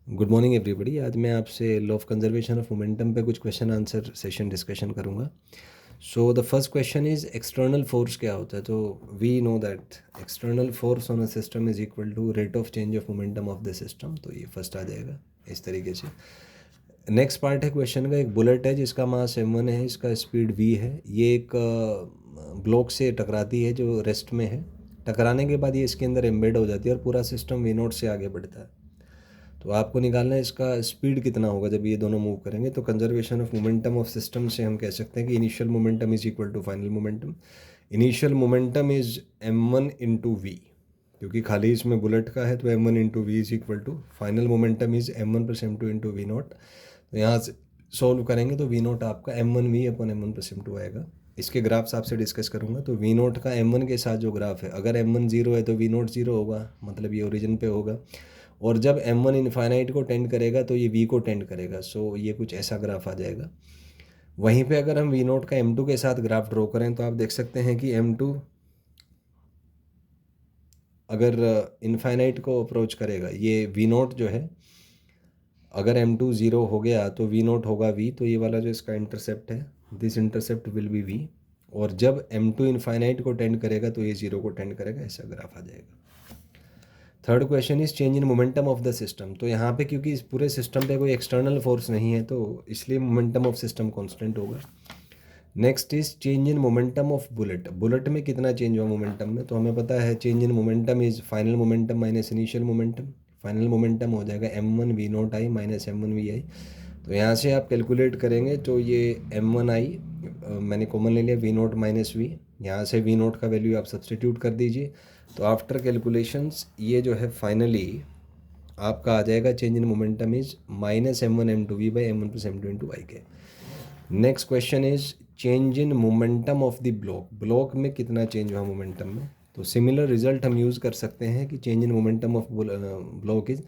Good morning everybody. आज मैं आपसे law of conservation of momentum पे कुछ क्वेश्चन आंसर सेशन डिस्कशन करूंगा। So the first question is external force क्या होता है। तो we know that external force on a system is equal to rate of change of momentum of the system. तो ये first आ जाएगा इस तरीके से। नेक्स्ट पार्ट है क्वेश्चन का, एक बुलेट है जिसका मास m1 है, इसका स्पीड v है। ये एक ब्लॉक से टकराती है जो रेस्ट में है। टकराने के बाद ये इसके अंदर एम्बेड हो जाती है और पूरा सिस्टम v नोट से आगे बढ़ता है। तो आपको निकालना है इसका स्पीड कितना होगा जब ये दोनों मूव करेंगे। तो conservation of momentum of system से हम कह सकते हैं कि initial momentum is equal to final momentum. Initial momentum is m1 into v, क्योंकि खाली इसमें बुलेट का है तो m1 into v is equal to final momentum is m1 plus m2 into v nought. तो यहाँ से सॉल्व करेंगे तो वी नॉट आपका m1v अपन m1 प्लस m2 आएगा। इसके ग्राफ्स आपसे डिस्कस करूंगा। तो वी नोट का m1 के साथ जो ग्राफ है, अगर m1 जीरो है तो वी नोट जीरो होगा, मतलब ये ओरिजिन पे होगा। और जब m1 इन्फाइनाइट को टेंड करेगा तो ये v को टेंड करेगा। सो ये कुछ ऐसा ग्राफ आ जाएगा। वहीं पे अगर हम v नोट का m2 के साथ ग्राफ ड्रॉ करें तो आप देख सकते हैं कि m2 अगर इन्फाइनाइट को अप्रोच करेगा, ये v नोट जो है, अगर m2 ज़ीरो हो गया तो v नोट होगा v। तो ये वाला जो इसका इंटरसेप्ट है, this intercept will be v। और जब m2 इन्फाइनाइट को टेंड करेगा तो ये ज़ीरो को टेंड करेगा, ऐसा ग्राफ आ जाएगा। Third question is change in momentum of the system. तो यहाँ पे क्योंकि इस पूरे सिस्टम पे कोई एक्सटर्नल फोर्स नहीं है तो इसलिए मोमेंटम ऑफ सिस्टम कांस्टेंट होगा। Next is change in momentum of bullet. Bullet में कितना चेंज हुआ मोमेंटम में, तो हमें पता है change in momentum is final momentum minus initial momentum. Final momentum हो जाएगा m1 v नोट आई माइनस m1 v आई। तो यहाँ से आप कैलकुलेट करेंगे तो ये m1 आई मैंने कॉमन ले लिया, v नोट माइनस वी। यहाँ से v नोट का वैल्यू आप सब्सटीट्यूट कर दीजिए। तो आफ्टर कैलकुलेशंस ये जो है फाइनली आपका आ जाएगा change in momentum is minus m1 m2 v by m1 plus m2 into I के। Next question is change in momentum of the block. Block में कितना चेंज हुआ मोमेंटम में। तो सिमिलर रिजल्ट हम यूज़ कर सकते हैं कि change in momentum of block is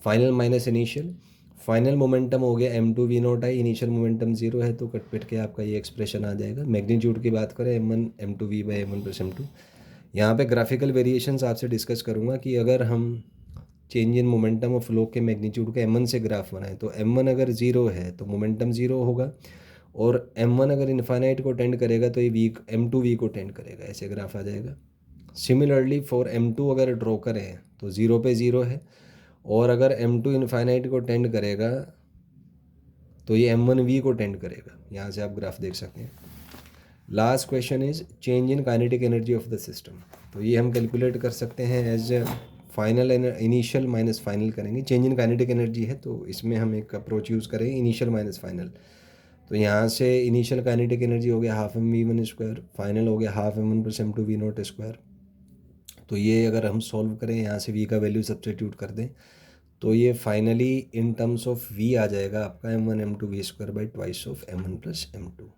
final minus initial. Final momentum हो गया m2 v नोट आई, इनिशियल मोमेंटम जीरो है तो कट पिट के आपका ये एक्सप्रेशन आ जाएगा। मैग्नीट्यूड की बात करें m1 m2 v by m1 plus m2। यहाँ पे ग्राफिकल वेरिएशंस आपसे डिस्कस करूँगा कि अगर हम change in momentum of flow के मैग्नीट्यूड का m1 से ग्राफ बनाएं तो m1 अगर ज़ीरो है तो मोमेंटम ज़ीरो होगा, और m1 अगर इन्फाइनाइट को टेंड करेगा तो ये वी m2 v को टेंड करेगा, ऐसे ग्राफ आ जाएगा। सिमिलरली फॉर m2 अगर ड्रॉ करें तो ज़ीरो पे ज़ीरो है, और अगर m2 इन्फाइनाइट को टेंड करेगा तो ये m1 v को टेंड करेगा। यहाँ से आप ग्राफ देख सकते हैं। Last question is change in kinetic energy of the system. तो ये हम कैलकुलेट कर सकते हैं as final initial minus final करेंगे। चेंज इन काइनेटिक एनर्जी है तो इसमें हम एक अप्रोच यूज़ करेंगे इनिशियल माइनस फाइनल। तो यहाँ से इनिशियल काइनेटिक एनर्जी हो गया हाफ m1 स्क्वायर, फाइनल हो गया half m1 plus m2 v note square. तो ये अगर हम सॉल्व करें, यहाँ से v का वैल्यू सब्स्टिट्यूट कर दें तो ये finally in terms of v आ जाएगा आपका m1 m2 v square by twice of m1 plus m2।